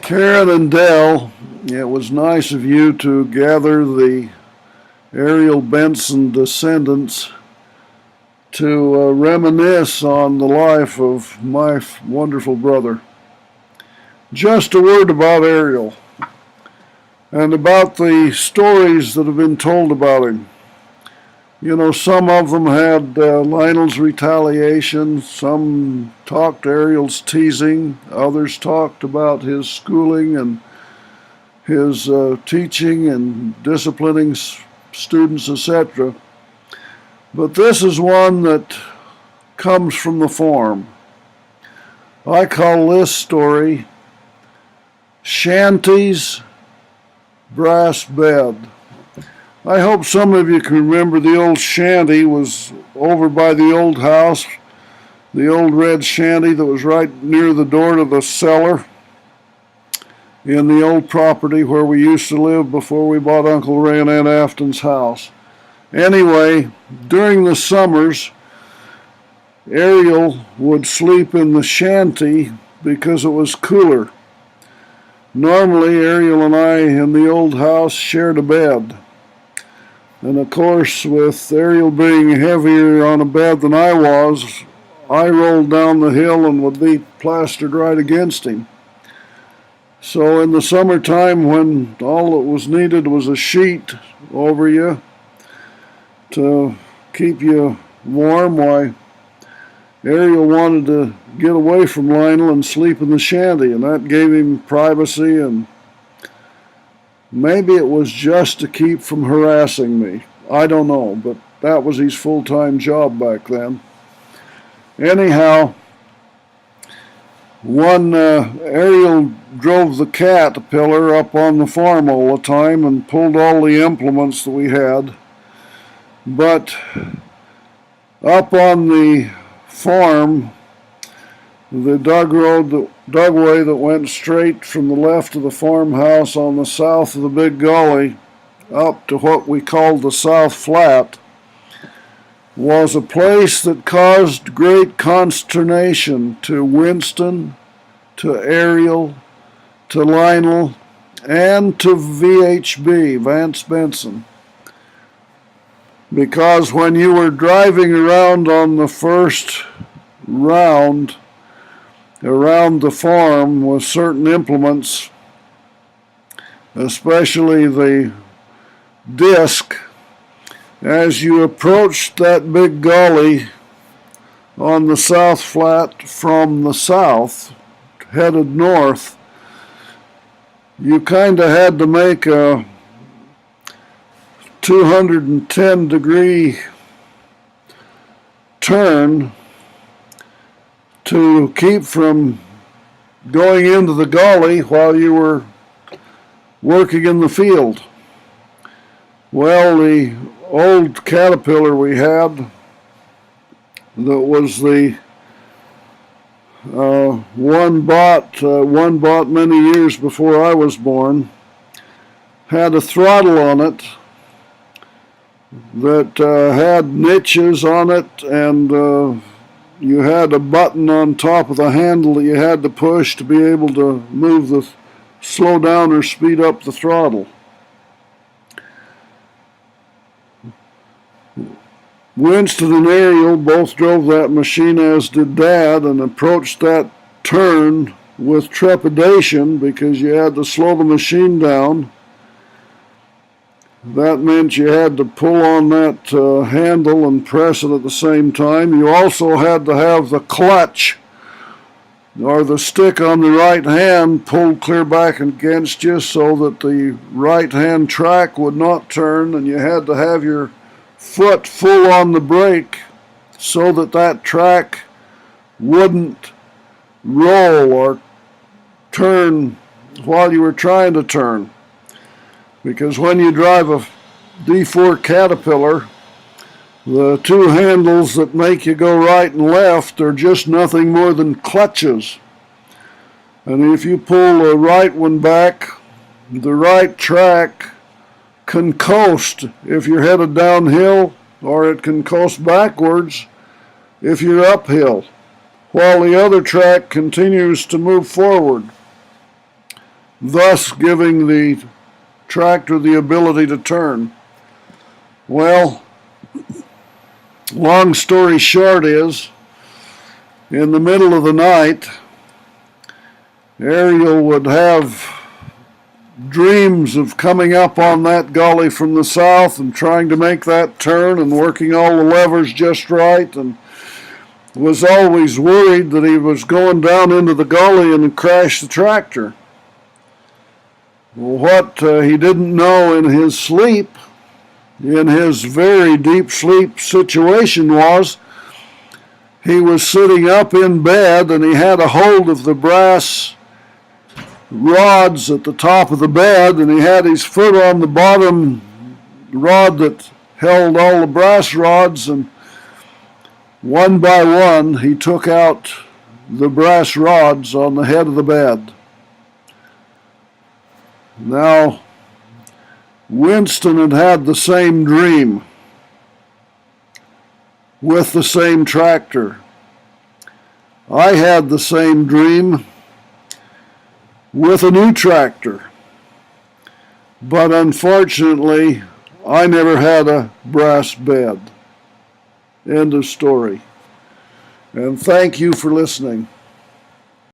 Karen and Dell, it was nice of you to gather the Ariel Benson descendants to reminisce on the life of my wonderful brother. Just a word about Ariel and about the stories that have been told about him. You know, some of them had Lionel's retaliation, some talked Ariel's teasing, others talked about his schooling and his teaching and disciplining students, etc. But this is one that comes from the farm. I call this story Shanty's Brass Bed. I hope some of you can remember the old shanty was over by the old house, the old red shanty that was right near the door to the cellar in the old property where we used to live before we bought Uncle Ray and Aunt Afton's house. Anyway, during the summers, Ariel would sleep in the shanty because it was cooler. Normally, Ariel and I in the old house shared a bed. And of course, with Ariel being heavier on a bed than I was, I rolled down the hill and would be plastered right against him. So in the summertime, when all that was needed was a sheet over you to keep you warm, why, Ariel wanted to get away from Lionel and sleep in the shanty, and that gave him privacy, and maybe it was just to keep from harassing me. I don't know, but that was his full-time job back then. Anyhow, Ariel drove the caterpillar up on the farm all the time and pulled all the implements that we had. But up on the farm, the dugway that went straight from the left of the farmhouse on the south of the big gully up to what we called the South Flat was a place that caused great consternation to Winston, to Ariel, to Lionel, and to VHB, Vance Benson. Because when you were driving around on the first round around the farm with certain implements, especially the disc, as you approached that big gully on the South Flat from the south, headed north, you kind of had to make a 210-degree turn to keep from going into the gully while you were working in the field. Well, the old Caterpillar we had, that was the one bought many years before I was born, had a throttle on it that had niches on it, and you had a button on top of the handle that you had to push to be able to slow down or speed up the throttle. Winston and Ariel both drove that machine, as did Dad, and approached that turn with trepidation because you had to slow the machine down. That meant you had to pull on that handle and press it at the same time. You also had to have the clutch or the stick on the right hand pulled clear back against you so that the right hand track would not turn, and you had to have your foot full on the brake so that that track wouldn't roll or turn while you were trying to turn. Because when you drive a D4 Caterpillar, the two handles that make you go right and left are just nothing more than clutches. And if you pull the right one back, the right track can coast if you're headed downhill, or it can coast backwards if you're uphill, while the other track continues to move forward. thus giving the tractor the ability to turn. Well, long story short is, in the middle of the night, Ariel would have dreams of coming up on that gully from the south and trying to make that turn and working all the levers just right, and was always worried that he was going down into the gully and crash the tractor. What he didn't know in his sleep, in his very deep sleep situation, was he was sitting up in bed and he had a hold of the brass rods at the top of the bed, and he had his foot on the bottom rod that held all the brass rods, and one by one he took out the brass rods on the head of the bed. Now, Winston had had the same dream with the same tractor. I had the same dream with a new tractor, but unfortunately I never had a brass bed. End of story. And thank you for listening.